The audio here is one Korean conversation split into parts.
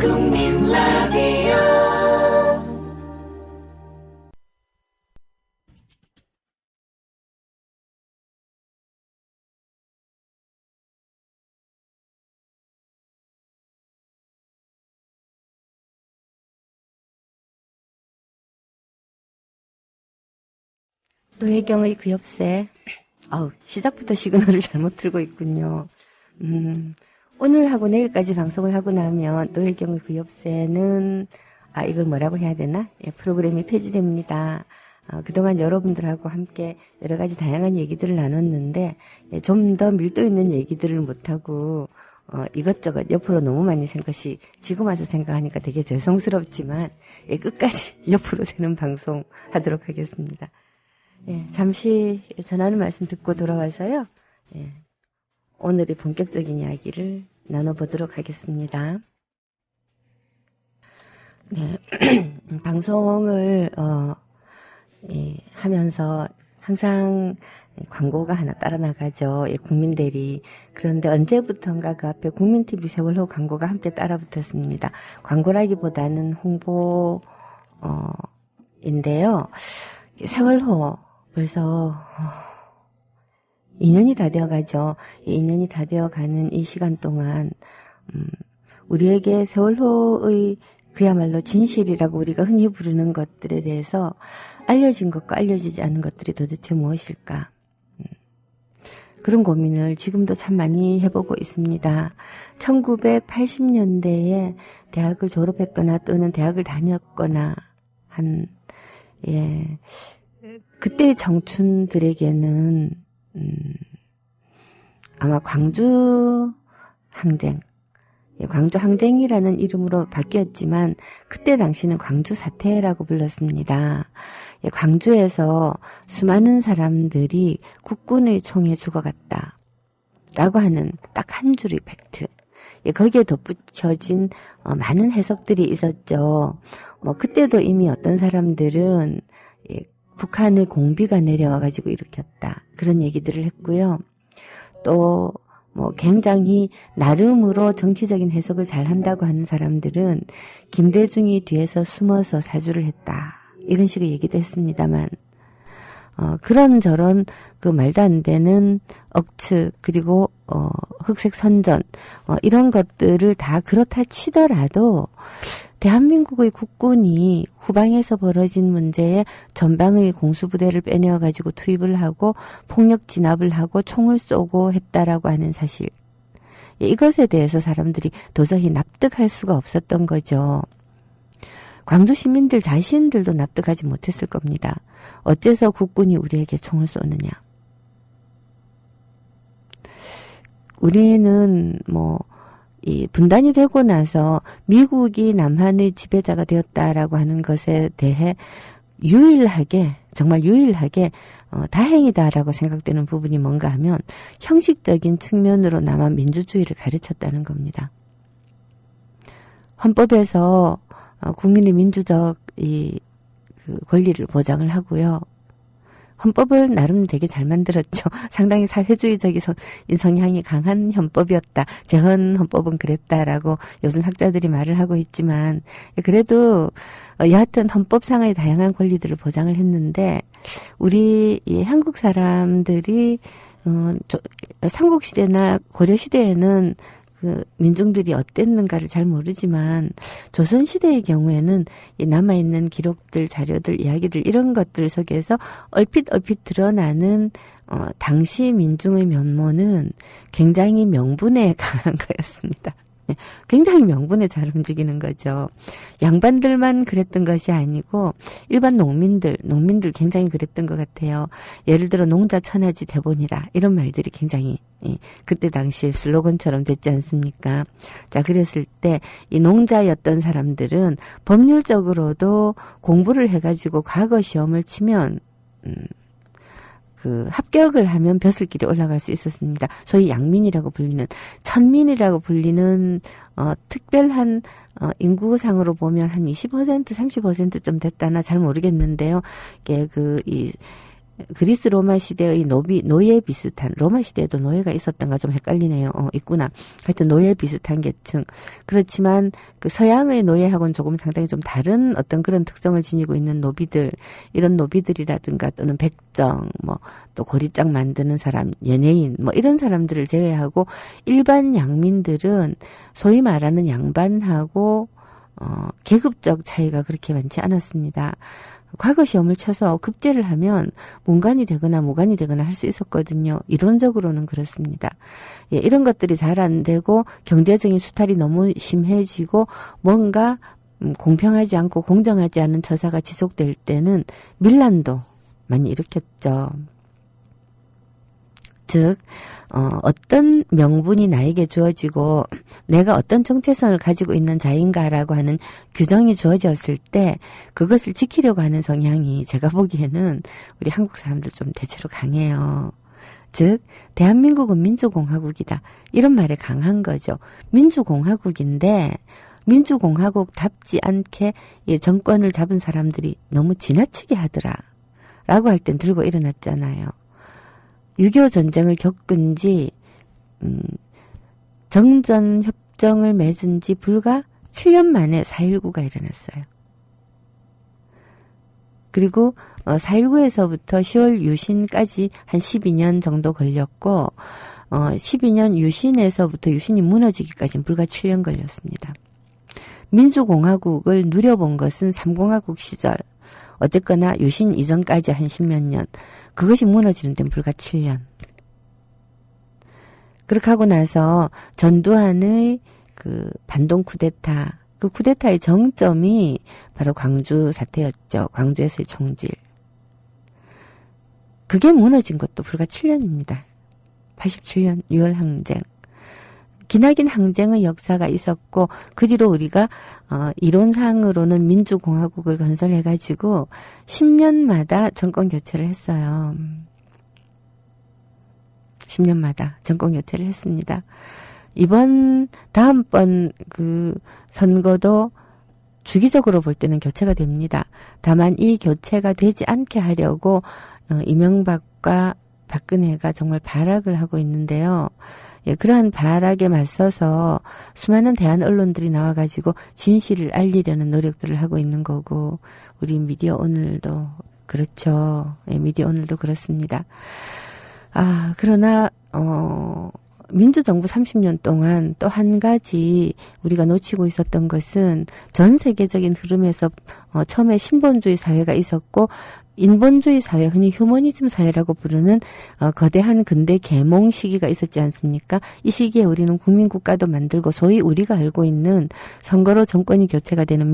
국민 라디오 노혜경의 그 엽새. 시작부터 시그널을 잘못 틀고 있군요. 오늘 하고 내일까지 방송을 하고 나면 노혜경의 그 엽새는 이걸 뭐라고 해야 되나? 프로그램이 폐지됩니다. 그동안 여러분들하고 함께 여러 가지 다양한 얘기들을 나눴는데 좀 더 밀도 있는 얘기들을 못하고 이것저것 옆으로 너무 많이 센 것이 지금 와서 생각하니까 되게 죄송스럽지만 끝까지 옆으로 새는 방송 하도록 하겠습니다. 잠시 전하는 말씀 듣고 돌아와서요. 오늘의 본격적인 이야기를 나눠보도록 하겠습니다. 방송을 하면서 항상 광고가 하나 따라 나가죠. 국민들이. 그런데 언제부턴가 그 앞에 국민TV 세월호 광고가 함께 따라 붙었습니다. 광고라기보다는 홍보인데요. 세월호 벌써 2년이 다 되어가죠. 2년이 다 되어가는 이 시간 동안 우리에게 세월호의 그야말로 진실이라고 우리가 흔히 부르는 것들에 대해서 알려진 것과 알려지지 않은 것들이 도대체 무엇일까? 그런 고민을 지금도 참 많이 해보고 있습니다. 1980년대에 대학을 졸업했거나 또는 대학을 다녔거나 한 그때의 청춘들에게는 아마 광주 항쟁이라는 이름으로 바뀌었지만 그때 당시는 광주 사태라고 불렀습니다. 광주에서 수많은 사람들이 국군의 총에 죽어갔다 라고 하는 딱 한 줄의 팩트. 거기에 덧붙여진 많은 해석들이 있었죠. 그때도 이미 어떤 사람들은 북한의 공비가 내려와가지고 일으켰다. 그런 얘기들을 했고요. 또 굉장히 나름으로 정치적인 해석을 잘 한다고 하는 사람들은 김대중이 뒤에서 숨어서 사주를 했다. 이런 식의 얘기도 했습니다만 그런저런 그 말도 안 되는 억측 그리고 흑색 선전 이런 것들을 다 그렇다 치더라도 대한민국의 국군이 후방에서 벌어진 문제에 전방의 공수부대를 빼내어가지고 투입을 하고 폭력 진압을 하고 총을 쏘고 했다라고 하는 사실. 이것에 대해서 사람들이 도저히 납득할 수가 없었던 거죠. 광주 시민들 자신들도 납득하지 못했을 겁니다. 어째서 국군이 우리에게 총을 쏘느냐. 우리는 이 분단이 되고 나서 미국이 남한의 지배자가 되었다라고 하는 것에 대해 정말 유일하게 다행이다라고 생각되는 부분이 뭔가 하면 형식적인 측면으로나마 민주주의를 가르쳤다는 겁니다. 헌법에서 국민의 민주적 그 권리를 보장을 하고요. 헌법을 나름 되게 잘 만들었죠. 상당히 사회주의적인 성향이 강한 헌법이었다. 재헌 헌법은 그랬다라고 요즘 학자들이 말을 하고 있지만 그래도 여하튼 헌법상의 다양한 권리들을 보장을 했는데 우리 한국 사람들이 삼국시대나 고려시대에는 그 민중들이 어땠는가를 잘 모르지만 조선시대의 경우에는 이 남아있는 기록들, 자료들, 이야기들 이런 것들 속에서 얼핏 드러나는 당시 민중의 면모는 굉장히 명분에 강한 거였습니다. 굉장히 명분에 잘 움직이는 거죠. 양반들만 그랬던 것이 아니고 일반 농민들 굉장히 그랬던 것 같아요. 예를 들어 농자 천하지 대본이다 이런 말들이 굉장히 그때 당시에 슬로건처럼 됐지 않습니까? 자, 그랬을 때 이 농자였던 사람들은 법률적으로도 공부를 해가지고 과거 시험을 치면 그 합격을 하면 벼슬길에 올라갈 수 있었습니다. 소위 양민이라고 불리는 천민이라고 불리는 특별한 인구상으로 보면 한 20% 30%좀 됐다나 잘 모르겠는데요. 이게 그리스 로마 시대의 노예 비슷한, 로마 시대에도 노예가 있었던가 좀 헷갈리네요. 있구나. 하여튼 노예 비슷한 계층. 그렇지만 그 서양의 노예하고는 조금 상당히 좀 다른 어떤 그런 특성을 지니고 있는 노비들, 이런 노비들이라든가 또는 백정, 또 고리짝 만드는 사람, 연예인, 이런 사람들을 제외하고 일반 양민들은 소위 말하는 양반하고 계급적 차이가 그렇게 많지 않았습니다. 과거 시험을 쳐서 급제를 하면 문관이 되거나 무관이 되거나 할 수 있었거든요. 이론적으로는 그렇습니다. 예, 이런 것들이 잘 안 되고 경제적인 수탈이 너무 심해지고 뭔가 공평하지 않고 공정하지 않은 처사가 지속될 때는 밀란도 많이 일으켰죠. 즉 어떤 명분이 나에게 주어지고 내가 어떤 정체성을 가지고 있는 자인가라고 하는 규정이 주어졌을 때 그것을 지키려고 하는 성향이 제가 보기에는 우리 한국 사람들 좀 대체로 강해요. 즉 대한민국은 민주공화국이다. 이런 말에 강한 거죠. 민주공화국인데 민주공화국답지 않게 정권을 잡은 사람들이 너무 지나치게 하더라. 라고 할 땐 들고 일어났잖아요. 6.25 전쟁을 겪은 지 정전 협정을 맺은 지 불과 7년 만에 4.19가 일어났어요. 그리고 4.19에서부터 10월 유신까지 한 12년 정도 걸렸고 12년 유신에서부터 유신이 무너지기까지는 불과 7년 걸렸습니다. 민주공화국을 누려본 것은 3공화국 시절, 어쨌거나 유신 이전까지 한 10몇 년, 그것이 무너지는 데는 불과 7년. 그렇게 하고 나서 전두환의 그 반동 쿠데타, 그 쿠데타의 정점이 바로 광주 사태였죠. 광주에서의 총질. 그게 무너진 것도 불과 7년입니다. 87년 6월 항쟁. 기나긴 항쟁의 역사가 있었고 그 뒤로 우리가 이론상으로는 민주공화국을 건설해가지고 10년마다 정권 교체를 했어요. 10년마다 정권 교체를 했습니다. 다음번 그 선거도 주기적으로 볼 때는 교체가 됩니다. 다만 이 교체가 되지 않게 하려고 이명박과 박근혜가 정말 발악을 하고 있는데요. 예, 그러한 발악에 맞서서 수많은 대한 언론들이 나와가지고 진실을 알리려는 노력들을 하고 있는 거고, 우리 미디어 오늘도 그렇죠. 예, 미디어 오늘도 그렇습니다. 그러나 민주정부 30년 동안 또 한 가지 우리가 놓치고 있었던 것은 전 세계적인 흐름에서 처음에 신본주의 사회가 있었고 인본주의 사회, 흔히 휴머니즘 사회라고 부르는 거대한 근대 계몽 시기가 있었지 않습니까? 이 시기에 우리는 국민국가도 만들고 소위 우리가 알고 있는 선거로 정권이 교체가 되는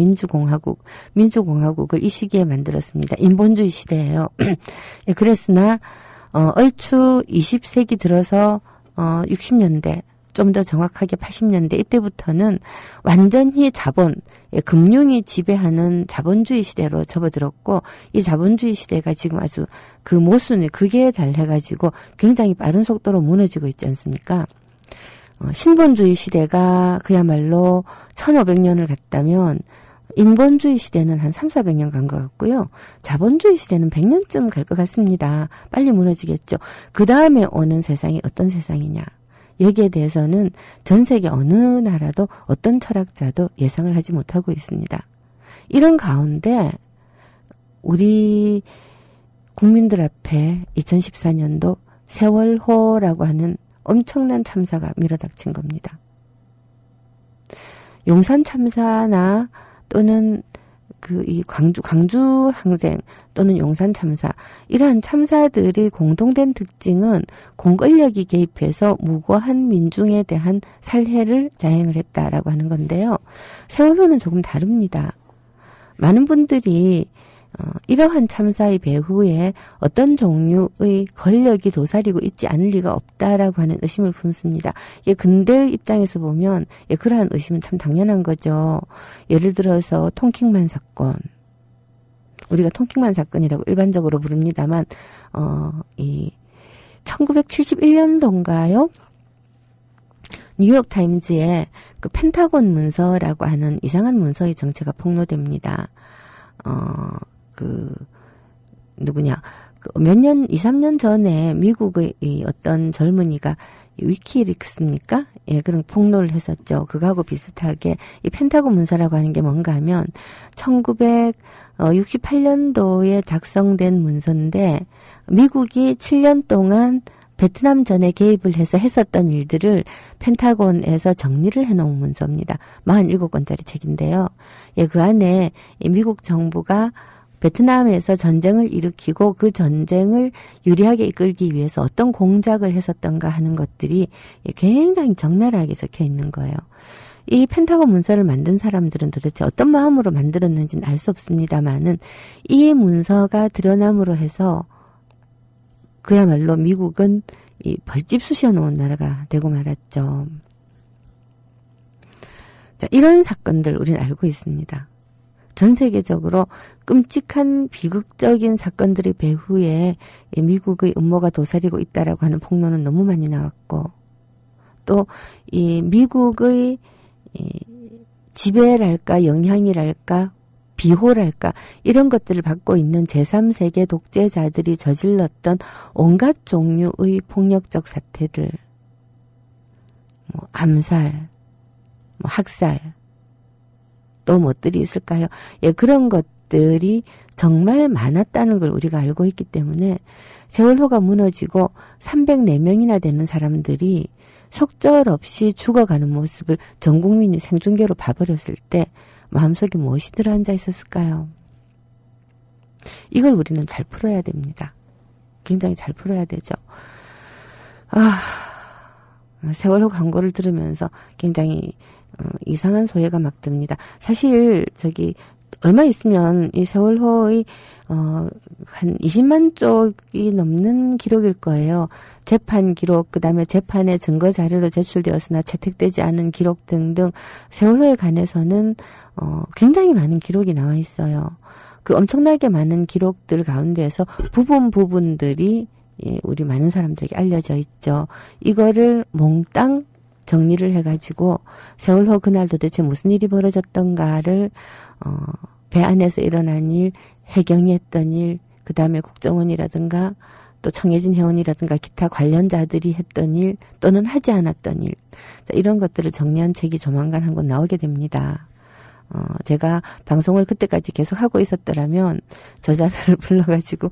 민주공화국을 이 시기에 만들었습니다. 인본주의 시대예요. 예, 그랬으나 얼추 20세기 들어서 60년대, 좀 더 정확하게 80년대 이때부터는 완전히 금융이 지배하는 자본주의 시대로 접어들었고, 이 자본주의 시대가 지금 아주 그 모순의 극에 달해가지고 굉장히 빠른 속도로 무너지고 있지 않습니까? 신본주의 시대가 그야말로 1500년을 갔다면 인본주의 시대는 한 300~400년 간 것 같고요. 자본주의 시대는 100년쯤 갈 것 같습니다. 빨리 무너지겠죠. 그 다음에 오는 세상이 어떤 세상이냐. 여기에 대해서는 전 세계 어느 나라도 어떤 철학자도 예상을 하지 못하고 있습니다. 이런 가운데 우리 국민들 앞에 2014년도 세월호라고 하는 엄청난 참사가 밀어닥친 겁니다. 용산 참사나 또는 이 광주 항쟁 또는 용산 참사, 이러한 참사들의 공통된 특징은 공권력이 개입해서 무고한 민중에 대한 살해를 자행을 했다라고 하는 건데요. 세월호는 조금 다릅니다. 많은 분들이 이러한 참사의 배후에 어떤 종류의 권력이 도사리고 있지 않을 리가 없다라고 하는 의심을 품습니다. 근대의 입장에서 보면 그러한 의심은 참 당연한 거죠. 예를 들어서 통킹만 사건, 우리가 통킹만 사건이라고 일반적으로 부릅니다만 1971년도인가요? 뉴욕타임즈에 그 펜타곤 문서라고 하는 이상한 문서의 정체가 폭로됩니다. 몇 년, 2, 3년 전에 미국의 어떤 젊은이가 위키릭스입니까? 예, 그런 폭로를 했었죠. 그거하고 비슷하게 이 펜타곤 문서라고 하는 게 뭔가 하면 1968년도에 작성된 문서인데 미국이 7년 동안 베트남 전에 개입을 해서 했었던 일들을 펜타곤에서 정리를 해놓은 문서입니다. 47권짜리 책인데요. 예, 그 안에 미국 정부가 베트남에서 전쟁을 일으키고 그 전쟁을 유리하게 이끌기 위해서 어떤 공작을 했었던가 하는 것들이 굉장히 적나라하게 적혀 있는 거예요. 이 펜타곤 문서를 만든 사람들은 도대체 어떤 마음으로 만들었는지는 알 수 없습니다만은 이 문서가 드러남으로 해서 그야말로 미국은 이 벌집 쑤셔놓은 나라가 되고 말았죠. 자, 이런 사건들 우리는 알고 있습니다. 전 세계적으로 끔찍한 비극적인 사건들의 배후에 미국의 음모가 도사리고 있다라고 하는 폭로는 너무 많이 나왔고 또 이 미국의 지배랄까 영향이랄까 비호랄까 이런 것들을 받고 있는 제3세계 독재자들이 저질렀던 온갖 종류의 폭력적 사태들 뭐 암살, 뭐 학살 또 뭐들이 있을까요? 예, 그런 것들이 정말 많았다는 걸 우리가 알고 있기 때문에 세월호가 무너지고 304명이나 되는 사람들이 속절없이 죽어가는 모습을 전 국민이 생중계로 봐버렸을 때 마음속에 무엇이 들어앉아 있었을까요? 이걸 우리는 잘 풀어야 됩니다. 굉장히 잘 풀어야 되죠. 세월호 광고를 들으면서 굉장히 이상한 소외가 막 듭니다. 사실 얼마 있으면 이 세월호의 한 20만 쪽이 넘는 기록일 거예요. 재판 기록, 그다음에 재판의 증거 자료로 제출되었으나 채택되지 않은 기록 등등 세월호에 관해서는 굉장히 많은 기록이 나와 있어요. 그 엄청나게 많은 기록들 가운데에서 부분들이 우리 많은 사람들에게 알려져 있죠. 이거를 몽땅 정리를 해가지고 세월호 그날 도대체 무슨 일이 벌어졌던가를 배 안에서 일어난 일, 해경이 했던 일, 그 다음에 국정원이라든가 또 청해진 회원이라든가 기타 관련자들이 했던 일 또는 하지 않았던 일, 자, 이런 것들을 정리한 책이 조만간 한 권 나오게 됩니다. 제가 방송을 그때까지 계속 하고 있었더라면 저자들을 불러가지고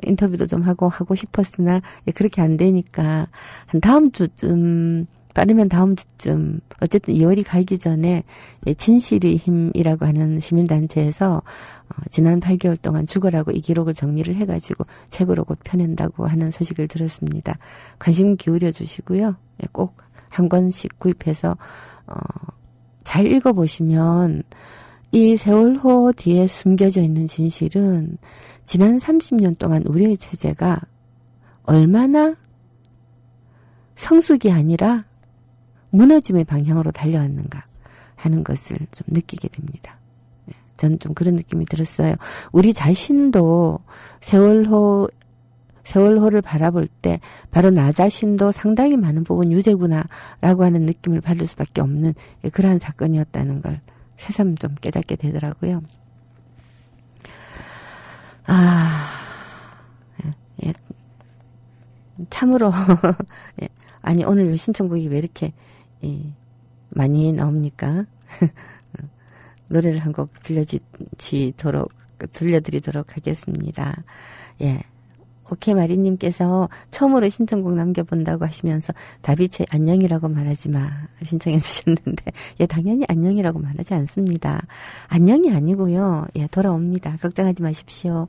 인터뷰도 좀 하고 싶었으나 그렇게 안 되니까 한 다음 주쯤 빠르면 다음 주쯤 어쨌든 2월이 가기 전에 진실의 힘이라고 하는 시민단체에서 지난 8개월 동안 죽어라고 이 기록을 정리를 해가지고 책으로 곧 펴낸다고 하는 소식을 들었습니다. 관심 기울여 주시고요. 꼭 한 권씩 구입해서 잘 읽어보시면 이 세월호 뒤에 숨겨져 있는 진실은 지난 30년 동안 우리의 체제가 얼마나 성숙이 아니라 무너짐의 방향으로 달려왔는가 하는 것을 좀 느끼게 됩니다. 저는 좀 그런 느낌이 들었어요. 우리 자신도 세월호를 바라볼 때 바로 나 자신도 상당히 많은 부분 유죄구나라고 하는 느낌을 받을 수밖에 없는 그러한 사건이었다는 걸 새삼 좀 깨닫게 되더라고요. 참으로 아니 오늘 왜 신청곡이 왜 이렇게 많이 나옵니까? 노래를 한 곡 들려드리도록 하겠습니다. 예. 오케이 마리님께서 처음으로 신청곡 남겨본다고 하시면서 다비치 안녕이라고 말하지 마 신청해 주셨는데 예, 당연히 안녕이라고 말하지 않습니다. 안녕이 아니고요. 예, 돌아옵니다. 걱정하지 마십시오.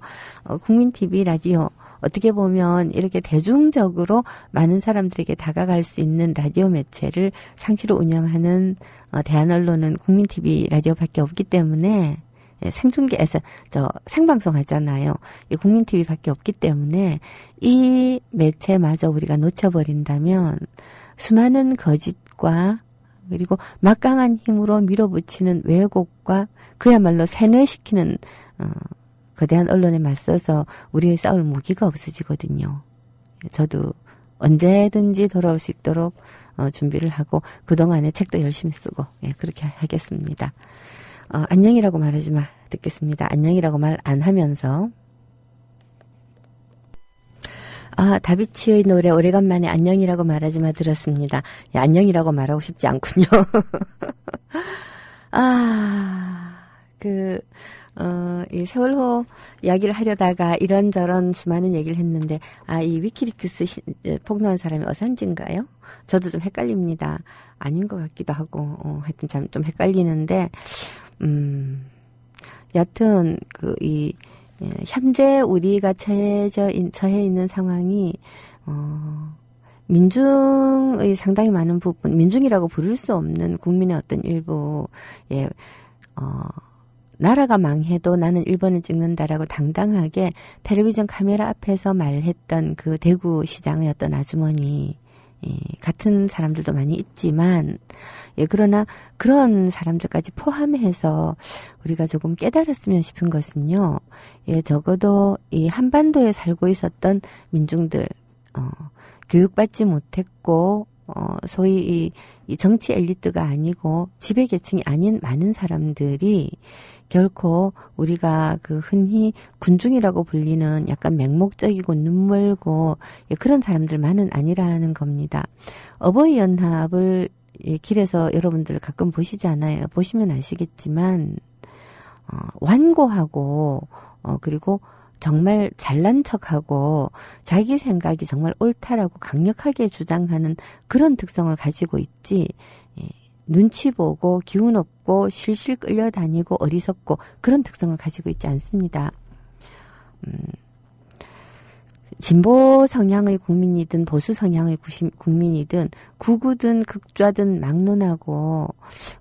국민TV 라디오 어떻게 보면 이렇게 대중적으로 많은 사람들에게 다가갈 수 있는 라디오 매체를 상시로 운영하는 대한언론은 국민TV 라디오밖에 없기 때문에 생중계에서 생방송 하잖아요. 이 국민TV밖에 없기 때문에 이 매체마저 우리가 놓쳐버린다면 수많은 거짓과 그리고 막강한 힘으로 밀어붙이는 왜곡과 그야말로 세뇌시키는 거대한 언론에 맞서서 우리의 싸울 무기가 없어지거든요. 저도 언제든지 돌아올 수 있도록 준비를 하고 그동안에 책도 열심히 쓰고 그렇게 하겠습니다. 안녕이라고 말하지 마 듣겠습니다. 안녕이라고 말 안 하면서 다비치의 노래 오래간만에 안녕이라고 말하지마 들었습니다. 예, 안녕이라고 말하고 싶지 않군요. 이 세월호 이야기를 하려다가 이런저런 수많은 얘기를 했는데, 이 위키리크스 폭로한 사람이 어산지인가요? 저도 좀 헷갈립니다. 아닌 것 같기도 하고, 하여튼 참 좀 헷갈리는데, 여튼, 현재 우리가 처해 있는 상황이, 민중의 상당히 많은 부분, 민중이라고 부를 수 없는 국민의 어떤 일부, 나라가 망해도 나는 1번을 찍는다라고 당당하게 텔레비전 카메라 앞에서 말했던 그 대구시장의 어떤 아주머니, 같은 사람들도 많이 있지만, 그러나 그런 사람들까지 포함해서 우리가 조금 깨달았으면 싶은 것은요, 적어도 이 한반도에 살고 있었던 민중들, 교육받지 못했고, 소위 이 정치 엘리트가 아니고 지배계층이 아닌 많은 사람들이 결코 우리가 흔히 군중이라고 불리는 약간 맹목적이고 눈멀고 그런 사람들만은 아니라는 겁니다. 어버이 연합을 길에서 여러분들 가끔 보시잖아요. 보시면 아시겠지만 완고하고 그리고 정말 잘난 척하고 자기 생각이 정말 옳다라고 강력하게 주장하는 그런 특성을 가지고 있지, 눈치 보고 기운 없고 실실 끌려다니고 어리석고 그런 특성을 가지고 있지 않습니다. 진보 성향의 국민이든 보수 성향의 국민이든 극우든 극좌든 막론하고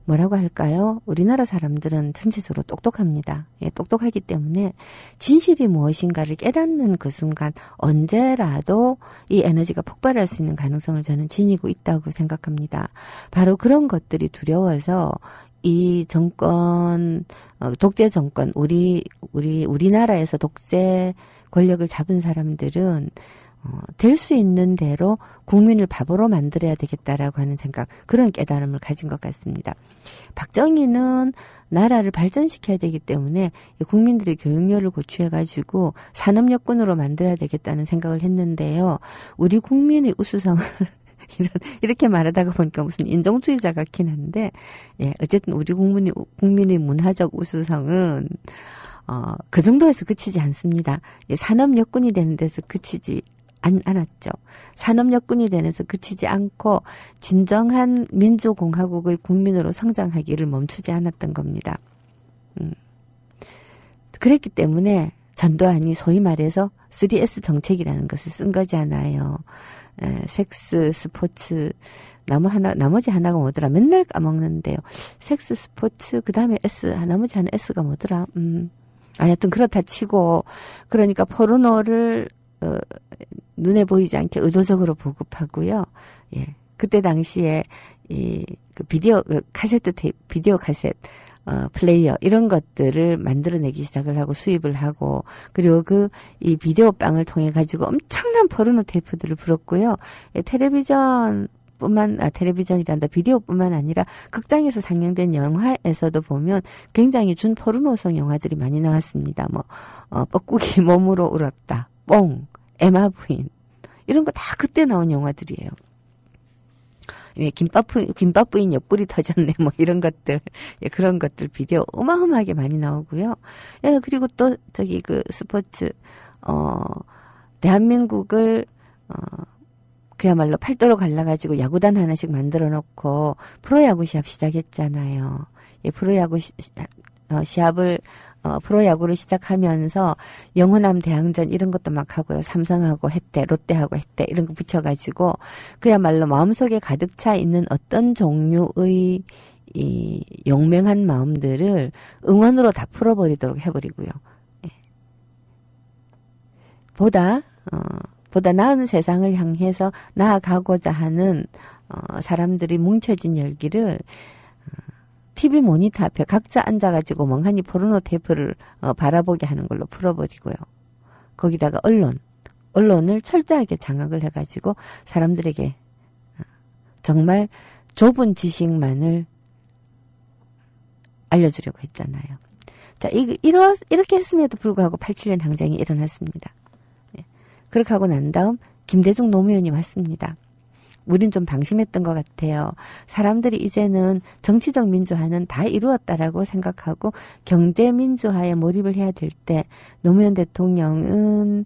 뭐라고 할까요? 우리나라 사람들은 전체적으로 똑똑합니다. 똑똑하기 때문에 진실이 무엇인가를 깨닫는 그 순간 언제라도 이 에너지가 폭발할 수 있는 가능성을 저는 지니고 있다고 생각합니다. 바로 그런 것들이 두려워서 이 정권, 독재 정권, 우리나라에서 독재 권력을 잡은 사람들은 될 수 있는 대로 국민을 바보로 만들어야 되겠다라고 하는 생각, 그런 깨달음을 가진 것 같습니다. 박정희는 나라를 발전시켜야 되기 때문에 국민들의 교육열을 고취해가지고 산업여군으로 만들어야 되겠다는 생각을 했는데요. 우리 국민의 우수성을 이렇게 말하다가 보니까 무슨 인종주의자 같긴 한데, 어쨌든 우리 국민의 문화적 우수성은 그 정도에서 그치지 않습니다. 산업여군이 되는 데서 그치지 않았죠. 산업여군이 되는 데서 그치지 않고 진정한 민주공화국의 국민으로 성장하기를 멈추지 않았던 겁니다. 그랬기 때문에 전두환이 소위 말해서 3S 정책이라는 것을 쓴 거잖아요. 섹스, 스포츠, 나머지 하나가 뭐더라? 맨날 까먹는데요. 섹스, 스포츠, 그 다음에 S, 나머지 하나 S가 뭐더라? 하여튼 그렇다 치고, 그러니까 포르노를 눈에 보이지 않게 의도적으로 보급하고요. 그때 당시에 비디오 카셋 플레이어 이런 것들을 만들어내기 시작을 하고 수입을 하고, 그리고 이 비디오 방을 통해 가지고 엄청난 포르노 테이프들을 풀었고요. 텔레비전이란다. 비디오뿐만 아니라 극장에서 상영된 영화에서도 보면 굉장히 준 포르노성 영화들이 많이 나왔습니다. 뻐꾸기 몸으로 울었다, 뽕, 에마 부인, 이런 거 다 그때 나온 영화들이에요. 김밥 부인 옆구리 터졌네, 이런 것들, 그런 것들 비디오 어마어마하게 많이 나오고요. 그리고 또 스포츠, 대한민국을 그야말로 팔도로 갈라가지고 야구단 하나씩 만들어 놓고 프로야구 시합 시작했잖아요. 프로야구를 시작하면서 영호남 대항전 이런 것도 막 하고요. 삼성하고 했대, 롯데하고 했대, 이런 거 붙여가지고 그야말로 마음속에 가득 차 있는 어떤 종류의 이 용맹한 마음들을 응원으로 다 풀어버리도록 해버리고요. 보다 나은 세상을 향해서 나아가고자 하는 사람들이 뭉쳐진 열기를 TV 모니터 앞에 각자 앉아가지고 멍하니 포르노 테이프를 바라보게 하는 걸로 풀어버리고요. 거기다가 언론을 철저하게 장악을 해가지고 사람들에게 정말 좁은 지식만을 알려주려고 했잖아요. 자, 이렇게 했음에도 불구하고 87년 항쟁이 일어났습니다. 그렇게 하고 난 다음 김대중 노무현이 왔습니다. 우린 좀 방심했던 것 같아요. 사람들이 이제는 정치적 민주화는 다 이루었다라고 생각하고 경제 민주화에 몰입을 해야 될 때 노무현 대통령은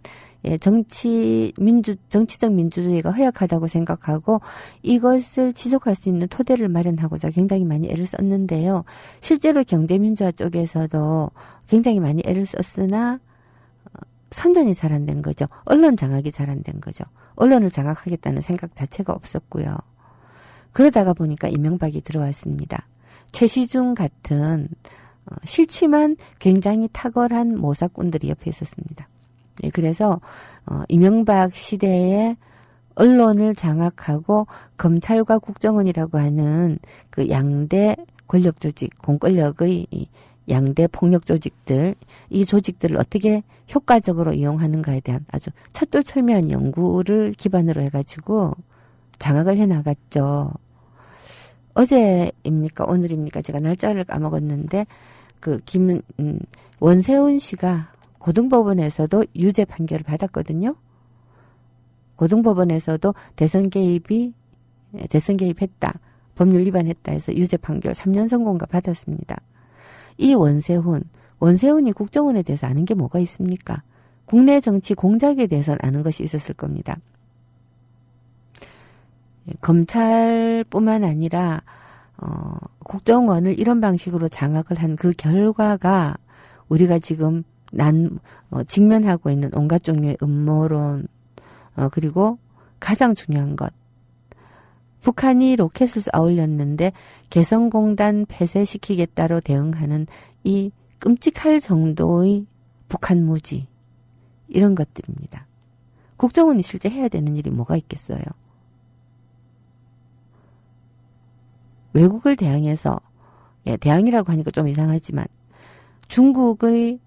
정치적 민주주의가 허약하다고 생각하고 이것을 지속할 수 있는 토대를 마련하고자 굉장히 많이 애를 썼는데요. 실제로 경제 민주화 쪽에서도 굉장히 많이 애를 썼으나 선전이 잘 안 된 거죠. 언론 장악이 잘 안 된 거죠. 언론을 장악하겠다는 생각 자체가 없었고요. 그러다가 보니까 이명박이 들어왔습니다. 최시중 같은 싫지만 굉장히 탁월한 모사꾼들이 옆에 있었습니다. 그래서 이명박 시대에 언론을 장악하고 검찰과 국정원이라고 하는 그 양대 권력 조직, 공권력의 양대 폭력 조직들, 이 조직들을 어떻게 효과적으로 이용하는가에 대한 아주 철두철미한 연구를 기반으로 해가지고 장악을 해나갔죠. 어제입니까 오늘입니까 제가 날짜를 까먹었는데 원세훈 씨가 고등법원에서도 유죄 판결을 받았거든요. 고등법원에서도 대선 개입했다, 법률 위반했다 해서 유죄 판결 3년 선고가 받았습니다. 이 원세훈이 국정원에 대해서 아는 게 뭐가 있습니까? 국내 정치 공작에 대해서는 아는 것이 있었을 겁니다. 검찰뿐만 아니라 국정원을 이런 방식으로 장악을 한 그 결과가 우리가 지금 직면하고 있는 온갖 종류의 음모론, 그리고 가장 중요한 것, 북한이 로켓을 쏘아 올렸는데 개성공단 폐쇄시키겠다로 대응하는 이 끔찍할 정도의 북한 무지, 이런 것들입니다. 국정원이 실제 해야 되는 일이 뭐가 있겠어요? 외국을 대항해서, 대항이라고 하니까 좀 이상하지만 중국의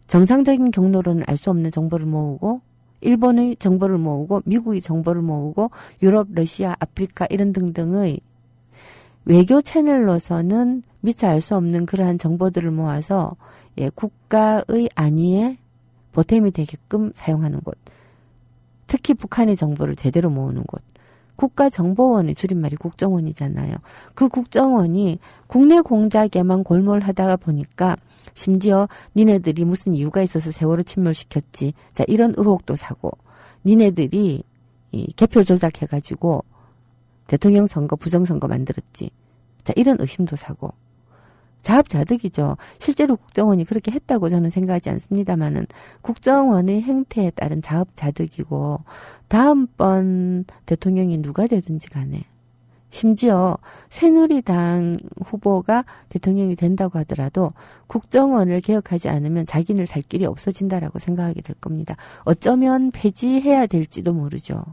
정상적인 경로로는 알 수 없는 정보를 모으고, 일본의 정보를 모으고, 미국의 정보를 모으고, 유럽, 러시아, 아프리카 이런 등등의 외교 채널로서는 미처 알 수 없는 그러한 정보들을 모아서 국가의 안위에 보탬이 되게끔 사용하는 곳. 특히 북한의 정보를 제대로 모으는 곳. 국가정보원의 줄임말이 국정원이잖아요. 그 국정원이 국내 공작에만 골몰하다가 보니까 심지어 니네들이 무슨 이유가 있어서 세월호 침몰시켰지. 자, 이런 의혹도 사고, 니네들이 개표 조작해가지고 대통령 선거 부정선거 만들었지. 자, 이런 의심도 사고. 자업자득이죠. 실제로 국정원이 그렇게 했다고 저는 생각하지 않습니다만은 국정원의 행태에 따른 자업자득이고, 다음번 대통령이 누가 되든지 간에, 심지어 새누리당 후보가 대통령이 된다고 하더라도 국정원을 개혁하지 않으면 자기를 살 길이 없어진다라고 생각하게 될 겁니다. 어쩌면 폐지해야 될지도 모르죠.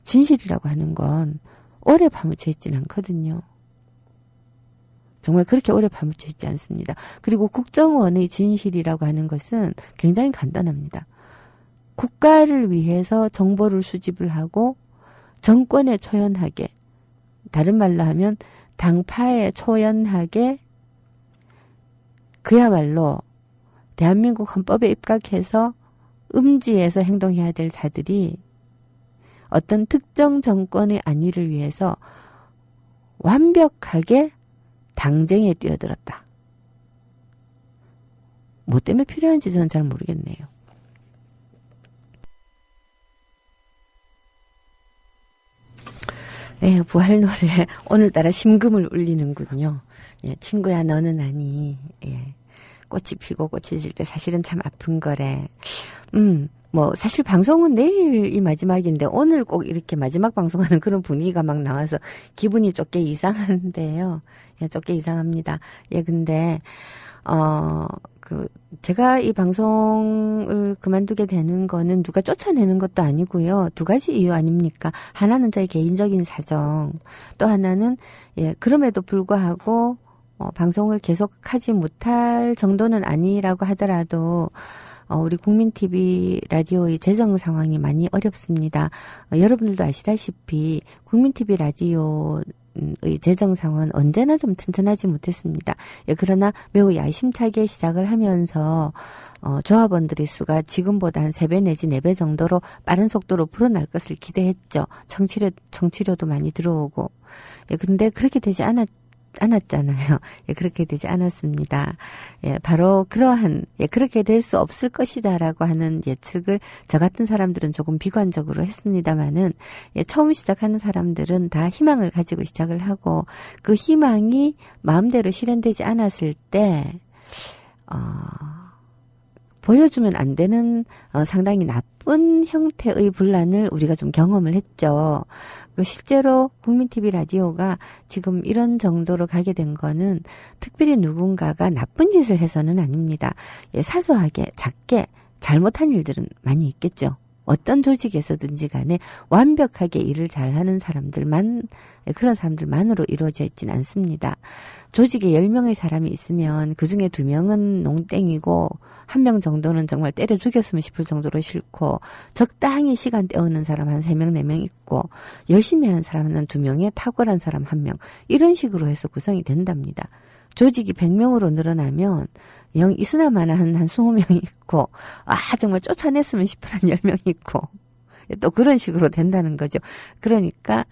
진실이라고 하는 건 오래 파묻혀 있진 않거든요. 정말 그렇게 오래 파묻혀 있지 않습니다. 그리고 국정원의 진실이라고 하는 것은 굉장히 간단합니다. 국가를 위해서 정보를 수집을 하고 정권에 초연하게, 다른 말로 하면 당파에 초연하게, 그야말로 대한민국 헌법에 입각해서 음지에서 행동해야 될 자들이 어떤 특정 정권의 안위를 위해서 완벽하게 당쟁에 뛰어들었다. 뭐 때문에 필요한지 저는 잘 모르겠네요. 네, 부활 노래 오늘따라 심금을 울리는군요. 예, 친구야 너는 아니. 예, 꽃이 피고 꽃이 질 때 사실은 참 아픈 거래. 뭐 사실 방송은 내일이 마지막인데 오늘 꼭 이렇게 마지막 방송하는 그런 분위기가 막 나와서 기분이 쫓게 이상한데요. 예, 쫓게 이상합니다. 예, 근데 제가 이 방송을 그만두게 되는 거는 누가 쫓아내는 것도 아니고요. 두 가지 이유 아닙니까? 하나는 저의 개인적인 사정, 또 하나는 그럼에도 불구하고 방송을 계속하지 못할 정도는 아니라고 하더라도 우리 국민TV 라디오의 재정 상황이 많이 어렵습니다. 여러분들도 아시다시피 국민TV 라디오 재정 상황은 언제나 좀 튼튼하지 못했습니다. 예, 그러나 매우 야심차게 시작을 하면서 조합원들의 수가 지금보다 한 3배 내지 4배 정도로 빠른 속도로 불어날 것을 기대했죠. 청취료도 많이 들어오고. 예, 근데 그렇게 되지 않았잖아요. 예, 그렇게 되지 않았습니다. 예, 바로 그러한, 예, 그렇게 될 수 없을 것이다라고 하는 예측을 저 같은 사람들은 조금 비관적으로 했습니다만은, 예, 처음 시작하는 사람들은 다 희망을 가지고 시작을 하고, 그 희망이 마음대로 실현되지 않았을 때, 보여주면 안 되는 상당히 나쁜 형태의 분란을 우리가 좀 경험을 했죠. 실제로 국민TV 라디오가 지금 이런 정도로 가게 된 거는 특별히 누군가가 나쁜 짓을 해서는 아닙니다. 예, 사소하게 작게 잘못한 일들은 많이 있겠죠. 어떤 조직에서든지 간에 완벽하게 일을 잘하는 사람들만, 그런 사람들만으로 이루어져 있지는 않습니다. 조직에 10명의 사람이 있으면 그중에 2명은 농땡이고 1명 정도는 정말 때려 죽였으면 싶을 정도로 싫고, 적당히 시간 때우는 사람 한 3명, 4명 있고, 열심히 하는 사람은 2명에 탁월한 사람 1명, 이런 식으로 해서 구성이 된답니다. 조직이 100명으로 늘어나면 영 있으나마나 한 20명이 있고, 정말 쫓아냈으면 싶은 한 10명이 있고, 또 그런 식으로 된다는 거죠. 그러니까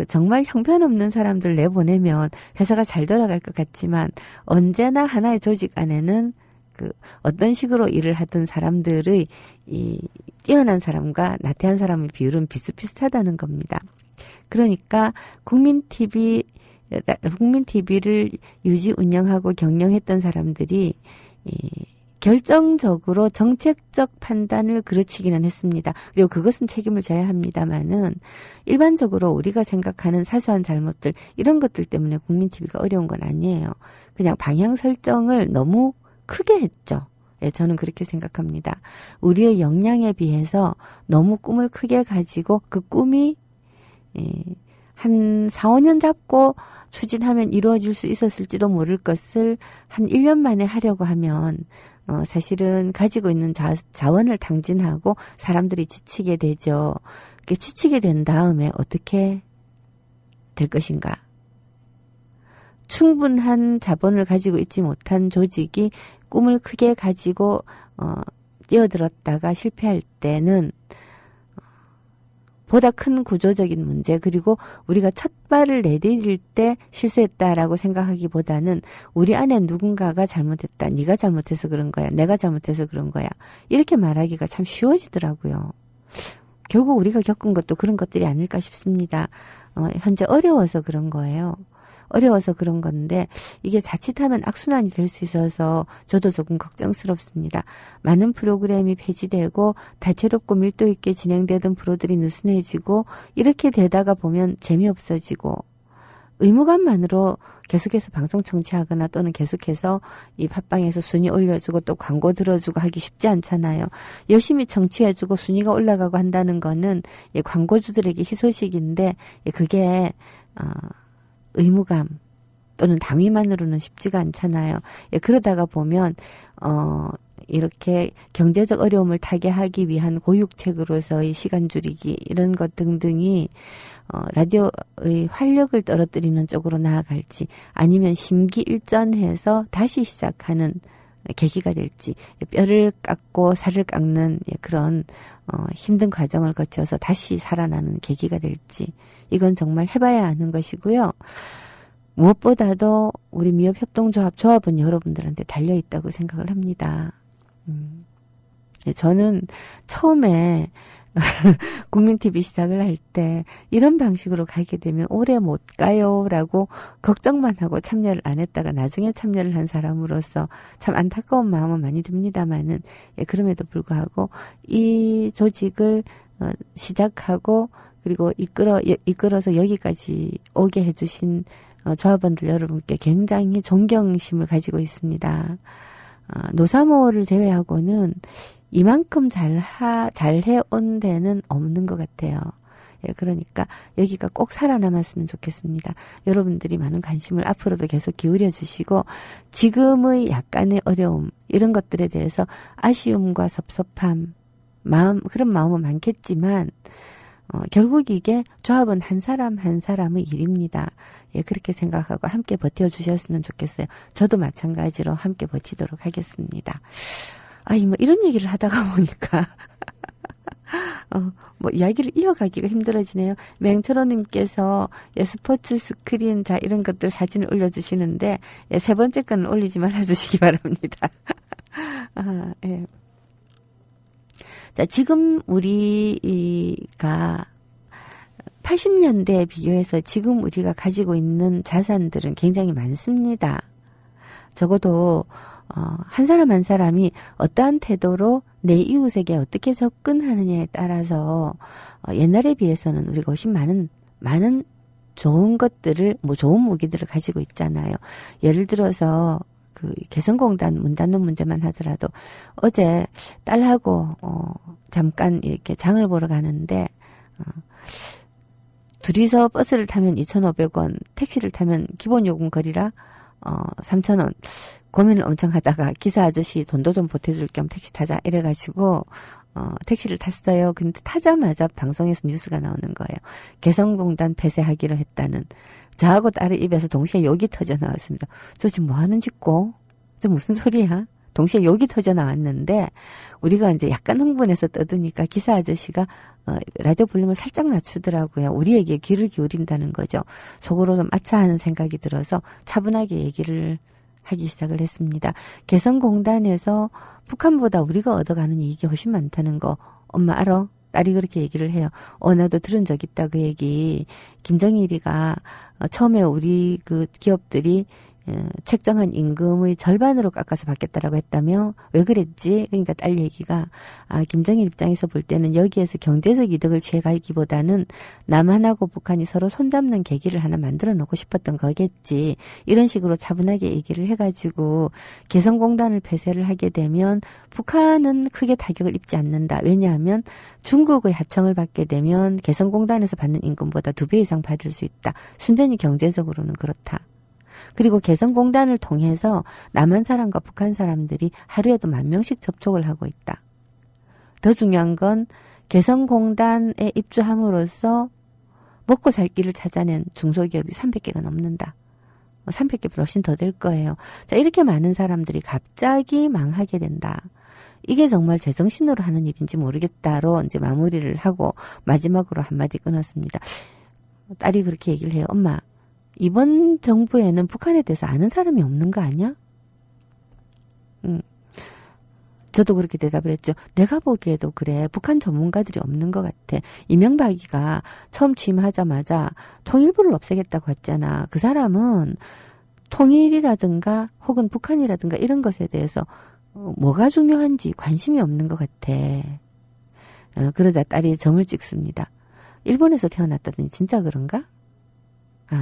정말 형편없는 사람들 내보내면 회사가 잘 돌아갈 것 같지만, 언제나 하나의 조직 안에는 어떤 식으로 일을 하던 사람들의 뛰어난 사람과 나태한 사람의 비율은 비슷비슷하다는 겁니다. 그러니까 국민TV를 유지 운영하고 경영했던 사람들이 결정적으로 정책적 판단을 그르치기는 했습니다. 그리고 그것은 책임을 져야 합니다만은, 일반적으로 우리가 생각하는 사소한 잘못들, 이런 것들 때문에 국민TV가 어려운 건 아니에요. 그냥 방향 설정을 너무 크게 했죠. 예, 저는 그렇게 생각합니다. 우리의 역량에 비해서 너무 꿈을 크게 가지고 그 꿈이 한 4, 5년 잡고 추진하면 이루어질 수 있었을지도 모를 것을 한 1년 만에 하려고 하면 사실은 가지고 있는 자원을 탕진하고 사람들이 지치게 되죠. 지치게 된 다음에 어떻게 될 것인가? 충분한 자본을 가지고 있지 못한 조직이 꿈을 크게 가지고 뛰어들었다가 실패할 때는 보다 큰 구조적인 문제, 그리고 우리가 첫 발을 내디딜 때 실수했다라고 생각하기보다는 우리 안에 누군가가 잘못했다, 네가 잘못해서 그런 거야, 내가 잘못해서 그런 거야, 이렇게 말하기가 참 쉬워지더라고요. 결국 우리가 겪은 것도 그런 것들이 아닐까 싶습니다. 현재 어려워서 그런 거예요. 어려워서 그런 건데, 이게 자칫하면 악순환이 될 수 있어서 저도 조금 걱정스럽습니다. 많은 프로그램이 폐지되고 다채롭고 밀도 있게 진행되던 프로들이 느슨해지고, 이렇게 되다가 보면 재미없어지고, 의무감만으로 계속해서 방송 청취하거나 또는 계속해서 이 팟빵에서 순위 올려주고 또 광고 들어주고 하기 쉽지 않잖아요. 열심히 청취해주고 순위가 올라가고 한다는 거는 광고주들에게 희소식인데, 그게 의무감 또는 당위만으로는 쉽지가 않잖아요. 그러다가 보면 이렇게 경제적 어려움을 타개하기 위한 고육책으로서의 시간 줄이기, 이런 것 등등이 라디오의 활력을 떨어뜨리는 쪽으로 나아갈지, 아니면 심기일전해서 다시 시작하는 계기가 될지, 뼈를 깎고 살을 깎는 그런 힘든 과정을 거쳐서 다시 살아나는 계기가 될지, 이건 정말 해봐야 아는 것이고요. 무엇보다도 우리 미협협동조합은 여러분들한테 달려있다고 생각을 합니다. 저는 처음에 국민TV 시작을 할 때 이런 방식으로 가게 되면 오래 못 가요라고 걱정만 하고 참여를 안 했다가 나중에 참여를 한 사람으로서 참 안타까운 마음은 많이 듭니다만은, 그럼에도 불구하고 이 조직을 시작하고 그리고 이끌어서 여기까지 오게 해주신 조합원들 여러분께 굉장히 존경심을 가지고 있습니다. 노사모를 제외하고는 이만큼 잘해온 데는 없는 것 같아요. 그러니까 여기가 꼭 살아남았으면 좋겠습니다. 여러분들이 많은 관심을 앞으로도 계속 기울여 주시고, 지금의 약간의 어려움, 이런 것들에 대해서 아쉬움과 섭섭함, 그런 마음은 많겠지만, 결국 이게 조합은 한 사람 한 사람의 일입니다. 예, 그렇게 생각하고 함께 버텨주셨으면 좋겠어요. 저도 마찬가지로 함께 버티도록 하겠습니다. 뭐 이런 얘기를 하다가 보니까 뭐 이야기를 이어가기가 힘들어지네요. 맹철호님께서 예, 스포츠 스크린 자 이런 것들 사진을 올려주시는데 예, 세 번째 거는 올리지 말아주시기 바랍니다. 예. 자, 지금 우리가 80년대에 비교해서 지금 우리가 가지고 있는 자산들은 굉장히 많습니다. 적어도 한 사람 한 사람이 어떠한 태도로 내 이웃에게 어떻게 접근하느냐에 따라서 옛날에 비해서는 우리가 훨씬 많은 좋은 것들을, 좋은 무기들을 가지고 있잖아요. 예를 들어서 그 개성공단 문 닫는 문제만 하더라도 어제 딸하고 잠깐 이렇게 장을 보러 가는데 둘이서 버스를 타면 2,500원, 택시를 타면 기본 요금 거리라 3,000원. 고민을 엄청 하다가 기사 아저씨 돈도 좀 보태줄 겸 택시 타자 이래가지고 택시를 탔어요. 근데 타자마자 방송에서 뉴스가 나오는 거예요. 개성공단 폐쇄하기로 했다는. 저하고 딸의 입에서 동시에 욕이 터져 나왔습니다. 저 지금 뭐 하는 짓고? 저 무슨 소리야? 동시에 욕이 터져 나왔는데 우리가 이제 약간 흥분해서 떠드니까 기사 아저씨가 라디오 볼륨을 살짝 낮추더라고요. 우리에게 귀를 기울인다는 거죠. 속으로 좀 아차하는 생각이 들어서 차분하게 얘기를 하기 시작을 했습니다. 개성공단에서 북한보다 우리가 얻어가는 이익이 훨씬 많다는 거 엄마 알아? 딸이 그렇게 얘기를 해요. 나도 들은 적 있다 그 얘기. 김정일이가 처음에 우리 그 기업들이 책정한 임금의 절반으로 깎아서 받겠다라고 했다며 왜 그랬지? 그러니까 딸 얘기가 김정일 입장에서 볼 때는 여기에서 경제적 이득을 취해가기보다는 남한하고 북한이 서로 손잡는 계기를 하나 만들어 놓고 싶었던 거겠지. 이런 식으로 차분하게 얘기를 해가지고 개성공단을 폐쇄를 하게 되면 북한은 크게 타격을 입지 않는다. 왜냐하면 중국의 하청을 받게 되면 개성공단에서 받는 임금보다 2배 이상 받을 수 있다. 순전히 경제적으로는 그렇다. 그리고 개성공단을 통해서 남한 사람과 북한 사람들이 하루에도 10,000명씩 접촉을 하고 있다. 더 중요한 건 개성공단에 입주함으로써 먹고 살 길을 찾아낸 중소기업이 300개가 넘는다. 300개보다 훨씬 더 될 거예요. 자, 이렇게 많은 사람들이 갑자기 망하게 된다. 이게 정말 제정신으로 하는 일인지 모르겠다로 이제 마무리를 하고 마지막으로 한마디 끊었습니다. 딸이 그렇게 얘기를 해요. 엄마, 이번 정부에는 북한에 대해서 아는 사람이 없는 거 아니야? 저도 그렇게 대답을 했죠. 내가 보기에도 그래. 북한 전문가들이 없는 것 같아. 이명박이가 처음 취임하자마자 통일부를 없애겠다고 했잖아. 그 사람은 통일이라든가 혹은 북한이라든가 이런 것에 대해서 뭐가 중요한지 관심이 없는 것 같아. 그러자 딸이 점을 찍습니다. 일본에서 태어났다더니 진짜 그런가?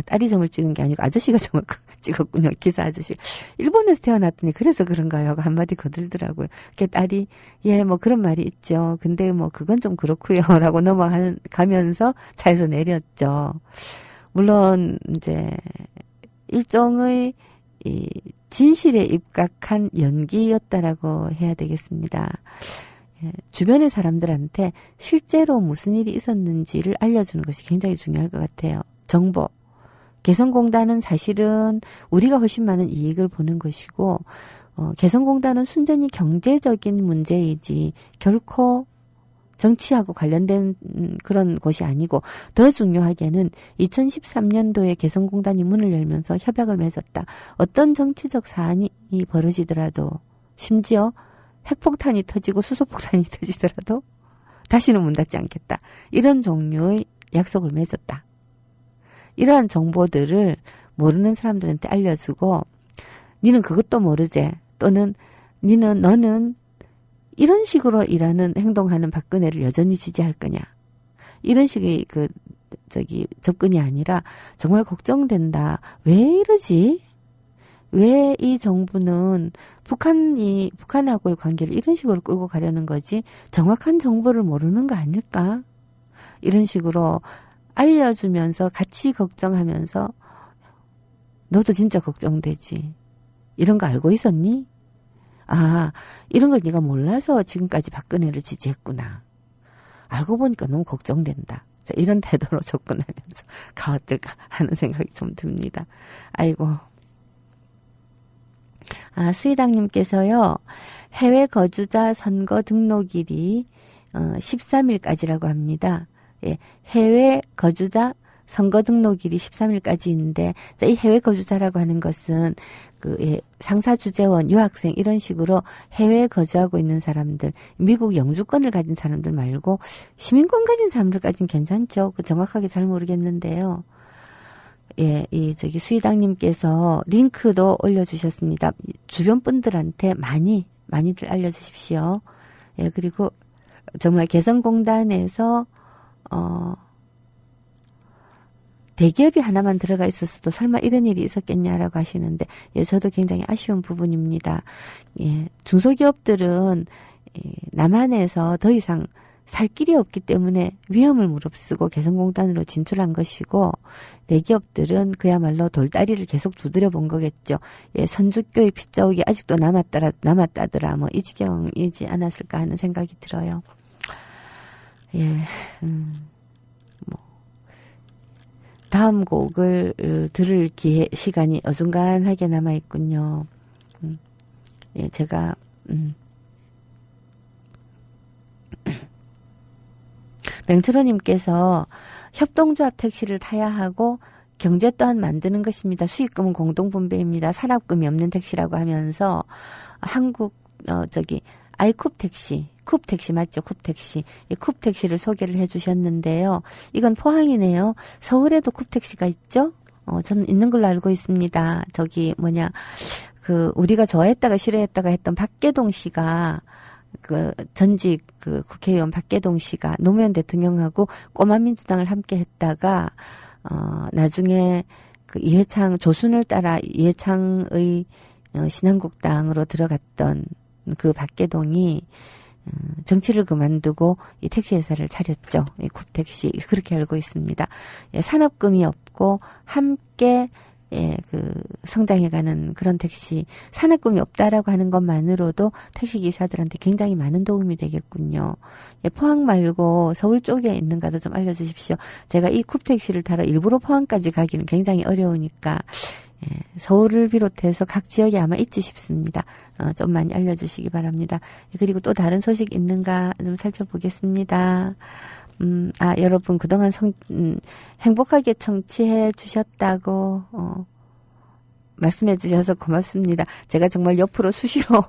딸이 점을 찍은 게 아니고 아저씨가 점을 찍었군요. 기사 아저씨. 일본에서 태어났더니 그래서 그런가요? 하고 한마디 거들더라고요. 그 딸이 뭐 그런 말이 있죠. 근데 뭐 그건 좀 그렇고요. 라고 넘어가면서 차에서 내렸죠. 물론 이제 일종의 이 진실에 입각한 연기였다라고 해야 되겠습니다. 주변의 사람들한테 실제로 무슨 일이 있었는지를 알려주는 것이 굉장히 중요할 것 같아요. 정보. 개성공단은 사실은 우리가 훨씬 많은 이익을 보는 것이고 개성공단은 순전히 경제적인 문제이지 결코 정치하고 관련된 그런 곳이 아니고 더 중요하게는 2013년도에 개성공단이 문을 열면서 협약을 맺었다. 어떤 정치적 사안이 벌어지더라도 심지어 핵폭탄이 터지고 수소폭탄이 터지더라도 다시는 문 닫지 않겠다. 이런 종류의 약속을 맺었다. 이러한 정보들을 모르는 사람들한테 알려주고 니는 그것도 모르지. 또는 너는 이런 식으로 일하는 행동하는 박근혜를 여전히 지지할 거냐. 이런 식의 접근이 아니라 정말 걱정된다. 왜 이러지? 왜 이 정부는 북한하고의 관계를 이런 식으로 끌고 가려는 거지? 정확한 정보를 모르는 거 아닐까? 이런 식으로 알려주면서 같이 걱정하면서 너도 진짜 걱정되지. 이런 거 알고 있었니? 이런 걸 네가 몰라서 지금까지 박근혜를 지지했구나. 알고 보니까 너무 걱정된다. 자, 이런 태도로 접근하면서 가어떨까 하는 생각이 좀 듭니다. 아이고. 수희당님께서요, 해외 거주자 선거 등록일이 13일까지라고 합니다. 예, 해외 거주자 선거 등록일이 13일까지인데, 자, 이 해외 거주자라고 하는 것은 상사 주재원, 유학생 이런 식으로 해외에 거주하고 있는 사람들, 미국 영주권을 가진 사람들 말고 시민권 가진 사람들까지는 괜찮죠. 정확하게 잘 모르겠는데요. 예, 수희당님께서 링크도 올려주셨습니다. 주변 분들한테 많이들 알려주십시오. 예, 그리고 정말 개성공단에서 대기업이 하나만 들어가 있었어도 설마 이런 일이 있었겠냐라고 하시는데, 예, 저도 굉장히 아쉬운 부분입니다. 예, 중소기업들은 남한에서 더 이상 살 길이 없기 때문에 위험을 무릅쓰고 개성공단으로 진출한 것이고, 대기업들은 그야말로 돌다리를 계속 두드려 본 거겠죠. 예, 선주교의 핏자국이 아직도 남았다더라. 뭐 이 지경이지 않았을까 하는 생각이 들어요. 예, 다음 곡을 들을 시간이 어중간하게 남아있군요. 예, 제가, 맹철호님께서 협동조합 택시를 타야 하고 경제 또한 만드는 것입니다. 수익금은 공동분배입니다. 산업금이 없는 택시라고 하면서 아이쿱 택시, 쿱택시 맞죠? 쿱택시. 이 쿱택시를 소개를 해주셨는데요. 이건 포항이네요. 서울에도 쿱택시가 있죠? 저는 있는 걸로 알고 있습니다. 우리가 좋아했다가 싫어했다가 했던 박계동 씨가, 전직 국회의원 박계동 씨가 노무현 대통령하고 꼬마민주당을 함께 했다가, 나중에 조순을 따라 이회창의 신한국당으로 들어갔던 그 박계동이 정치를 그만두고 이 택시 회사를 차렸죠. 이 쿱택시 그렇게 알고 있습니다. 예, 산업금이 없고 함께 성장해가는 그런 택시. 산업금이 없다라고 하는 것만으로도 택시 기사들한테 굉장히 많은 도움이 되겠군요. 예, 포항 말고 서울 쪽에 있는가도 좀 알려주십시오. 제가 이 쿱택시를 타러 일부러 포항까지 가기는 굉장히 어려우니까. 예, 서울을 비롯해서 각 지역에 아마 있지 싶습니다. 좀 많이 알려주시기 바랍니다. 그리고 또 다른 소식 있는가 좀 살펴보겠습니다. 여러분 그동안 행복하게 청취해 주셨다고 말씀해 주셔서 고맙습니다. 제가 정말 옆으로 수시로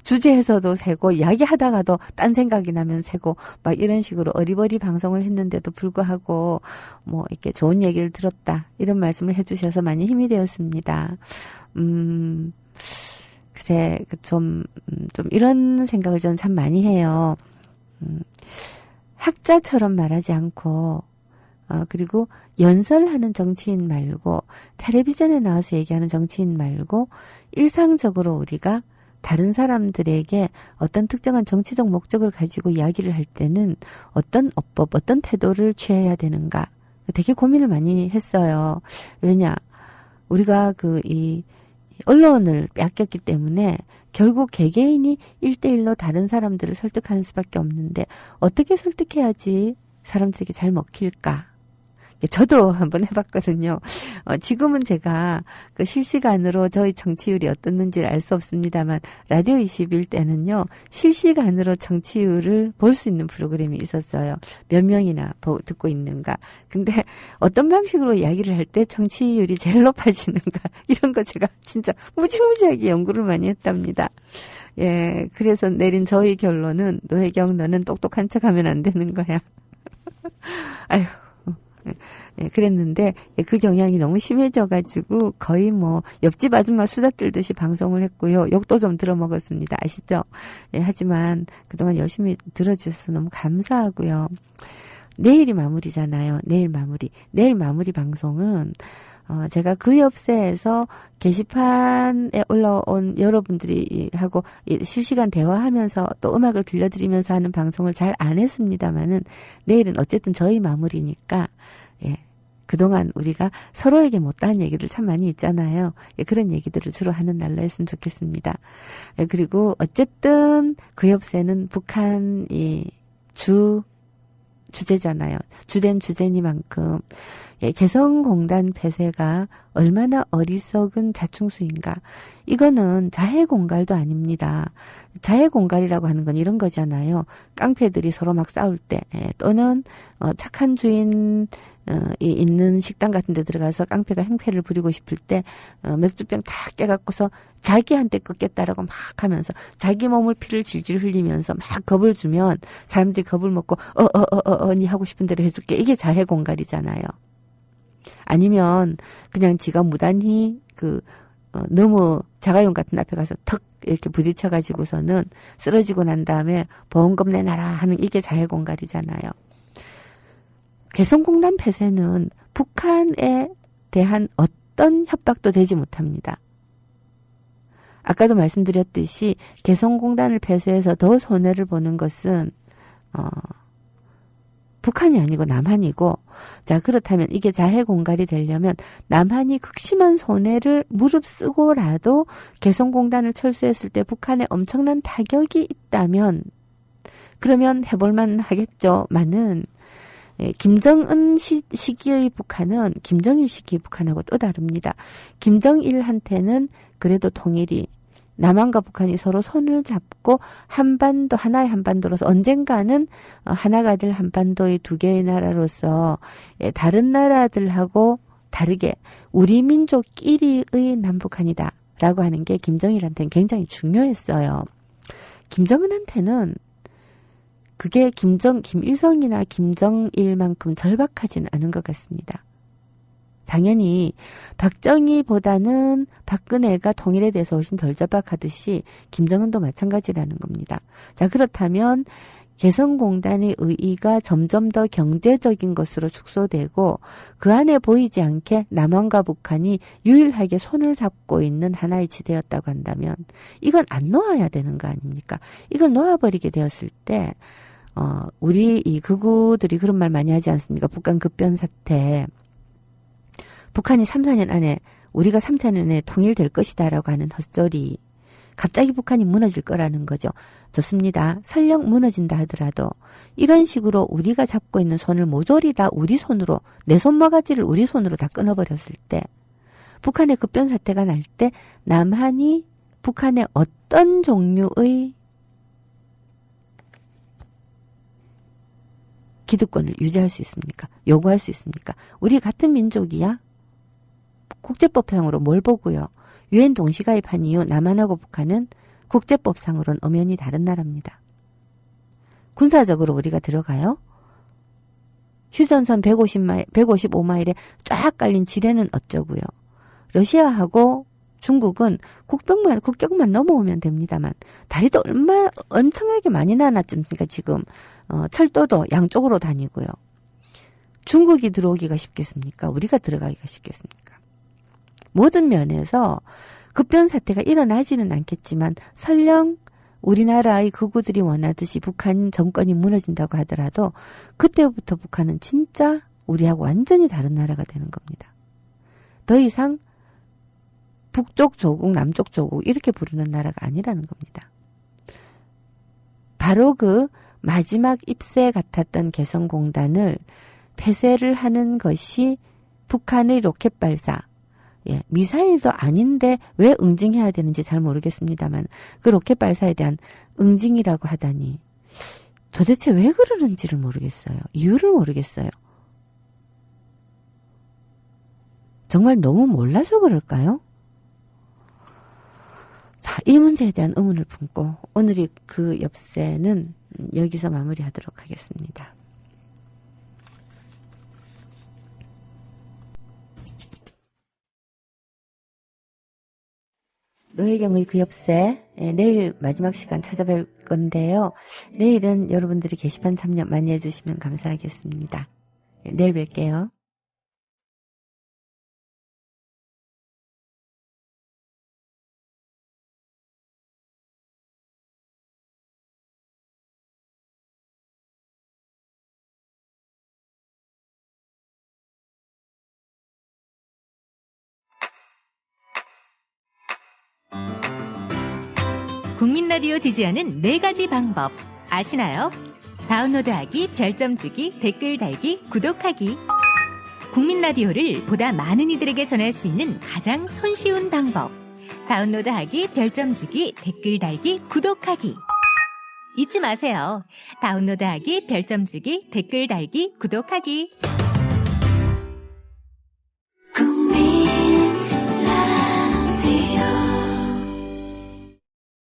주제에서도 새고 이야기하다가도 딴 생각이 나면 새고 막 이런 식으로 어리버리 방송을 했는데도 불구하고 이렇게 좋은 얘기를 들었다 이런 말씀을 해주셔서 많이 힘이 되었습니다. 글쎄 좀 이런 생각을 저는 참 많이 해요. 학자처럼 말하지 않고 그리고 연설하는 정치인 말고 텔레비전에 나와서 얘기하는 정치인 말고 일상적으로 우리가 다른 사람들에게 어떤 특정한 정치적 목적을 가지고 이야기를 할 때는 어떤 어법, 어떤 태도를 취해야 되는가 되게 고민을 많이 했어요. 왜냐 우리가 이 언론을 빼앗겼기 때문에 결국 개개인이 1대1로 다른 사람들을 설득하는 수밖에 없는데 어떻게 설득해야지 사람들에게 잘 먹힐까? 저도 한번 해봤거든요. 지금은 제가 실시간으로 저희 정치율이 어떻는지를 알 수 없습니다만 라디오 21 때는요. 실시간으로 정치율을 볼 수 있는 프로그램이 있었어요. 몇 명이나 듣고 있는가. 근데 어떤 방식으로 이야기를 할 때 정치율이 제일 높아지는가. 이런 거 제가 진짜 무지무지하게 연구를 많이 했답니다. 예, 그래서 내린 저희 결론은 노혜경 너는 똑똑한 척하면 안 되는 거야. 아휴. 예, 그랬는데 그 경향이 너무 심해져가지고 거의 옆집 아줌마 수다 떨듯이 방송을 했고요. 욕도 좀 들어먹었습니다. 아시죠? 예, 하지만 그동안 열심히 들어주셔서 너무 감사하고요. 내일이 마무리잖아요. 내일 마무리 방송은 제가 그 옆세에서 게시판에 올라온 여러분들이 하고 실시간 대화하면서 또 음악을 들려드리면서 하는 방송을 잘 안 했습니다만은 내일은 어쨌든 저희 마무리니까 예. 그동안 우리가 서로에게 못다한 얘기들 참 많이 있잖아요. 예, 그런 얘기들을 주로 하는 날로 했으면 좋겠습니다. 예, 그리고 어쨌든 그 옆세는 북한 주제잖아요. 주된 주제니만큼 개성공단 폐쇄가 얼마나 어리석은 자충수인가. 이거는 자해공갈도 아닙니다. 자해공갈이라고 하는 건 이런 거잖아요. 깡패들이 서로 막 싸울 때 또는 착한 주인 있는 식당 같은 데 들어가서 깡패가 행패를 부리고 싶을 때 맥주병 다 깨갖고서 자기한테 꺾겠다라고 막 하면서 자기 몸을 피를 질질 흘리면서 막 겁을 주면 사람들이 겁을 먹고 니 하고 싶은 대로 해줄게. 이게 자해공갈이잖아요. 아니면 그냥 지가 무단히 너무 자가용 같은 앞에 가서 턱 이렇게 부딪혀가지고서는 쓰러지고 난 다음에 보험금 내놔라 하는 이게 자해공갈이잖아요. 개성공단 폐쇄는 북한에 대한 어떤 협박도 되지 못합니다. 아까도 말씀드렸듯이 개성공단을 폐쇄해서 더 손해를 보는 것은 북한이 아니고 남한이고, 자 그렇다면 이게 자해공갈이 되려면 남한이 극심한 손해를 무릅쓰고라도 개성공단을 철수했을 때 북한에 엄청난 타격이 있다면 그러면 해볼만 하겠죠.만은 김정은 시기의 북한은 김정일 시기의 북한하고 또 다릅니다. 김정일한테는 그래도 통일이 남한과 북한이 서로 손을 잡고 한반도, 하나의 한반도로서 언젠가는 하나가 될 한반도의 두 개의 나라로서 다른 나라들하고 다르게 우리 민족끼리의 남북한이다 라고 하는 게 김정일한테는 굉장히 중요했어요. 김정은한테는 그게 김일성이나 김정일만큼 절박하지는 않은 것 같습니다. 당연히 박정희보다는 박근혜가 통일에 대해서 훨씬 덜 절박하듯이 김정은도 마찬가지라는 겁니다. 자, 그렇다면 개성공단의 의의가 점점 더 경제적인 것으로 축소되고 그 안에 보이지 않게 남한과 북한이 유일하게 손을 잡고 있는 하나의 지대였다고 한다면 이건 안 놓아야 되는 거 아닙니까? 이걸 놓아버리게 되었을 때 우리 이 극우들이 그런 말 많이 하지 않습니까? 북한 급변 사태. 북한이 3, 4년 안에 우리가 3, 4년 안에 통일될 것이다라고 하는 헛소리. 갑자기 북한이 무너질 거라는 거죠. 좋습니다. 설령 무너진다 하더라도 이런 식으로 우리가 잡고 있는 손을 모조리 다 우리 손으로, 내 손모가지를 우리 손으로 다 끊어버렸을 때 북한의 급변 사태가 날 때 남한이 북한의 어떤 종류의 기득권을 유지할 수 있습니까? 요구할 수 있습니까? 우리 같은 민족이야? 국제법상으로 뭘 보고요? 유엔 동시가입한 이후 남한하고 북한은 국제법상으로는 엄연히 다른 나라입니다. 군사적으로 우리가 들어가요? 휴전선 155마일에 쫙 깔린 지뢰는 어쩌고요? 러시아하고 중국은 국경만 넘어오면 됩니다만 다리도 엄청나게 많이 나눴습니까? 지금 철도도 양쪽으로 다니고요. 중국이 들어오기가 쉽겠습니까? 우리가 들어가기가 쉽겠습니까? 모든 면에서 급변 사태가 일어나지는 않겠지만 설령 우리나라의 극우들이 원하듯이 북한 정권이 무너진다고 하더라도 그때부터 북한은 진짜 우리하고 완전히 다른 나라가 되는 겁니다. 더 이상 북쪽 조국, 남쪽 조국 이렇게 부르는 나라가 아니라는 겁니다. 바로 그 마지막 잎새 같았던 개성공단을 폐쇄를 하는 것이 북한의 로켓 발사, 미사일도 아닌데 왜 응징해야 되는지 잘 모르겠습니다만 그 로켓 발사에 대한 응징이라고 하다니 도대체 왜 그러는지를 모르겠어요. 이유를 모르겠어요. 정말 너무 몰라서 그럴까요? 자, 이 문제에 대한 의문을 품고 오늘의 그 엽세는 여기서 마무리하도록 하겠습니다. 노혜경의 그 엽세, 내일 마지막 시간 찾아뵐 건데요. 내일은 여러분들이 게시판 참여 많이 해주시면 감사하겠습니다. 내일 뵐게요. 국민 라디오 지지하는 4가지 방법 아시나요? 다운로드하기, 별점 주기, 댓글 달기, 구독하기. 국민 라디오를 보다 많은 이들에게 전할 수 있는 가장 손쉬운 방법. 다운로드하기, 별점 주기, 댓글 달기, 구독하기. 잊지 마세요. 다운로드하기, 별점 주기, 댓글 달기, 구독하기.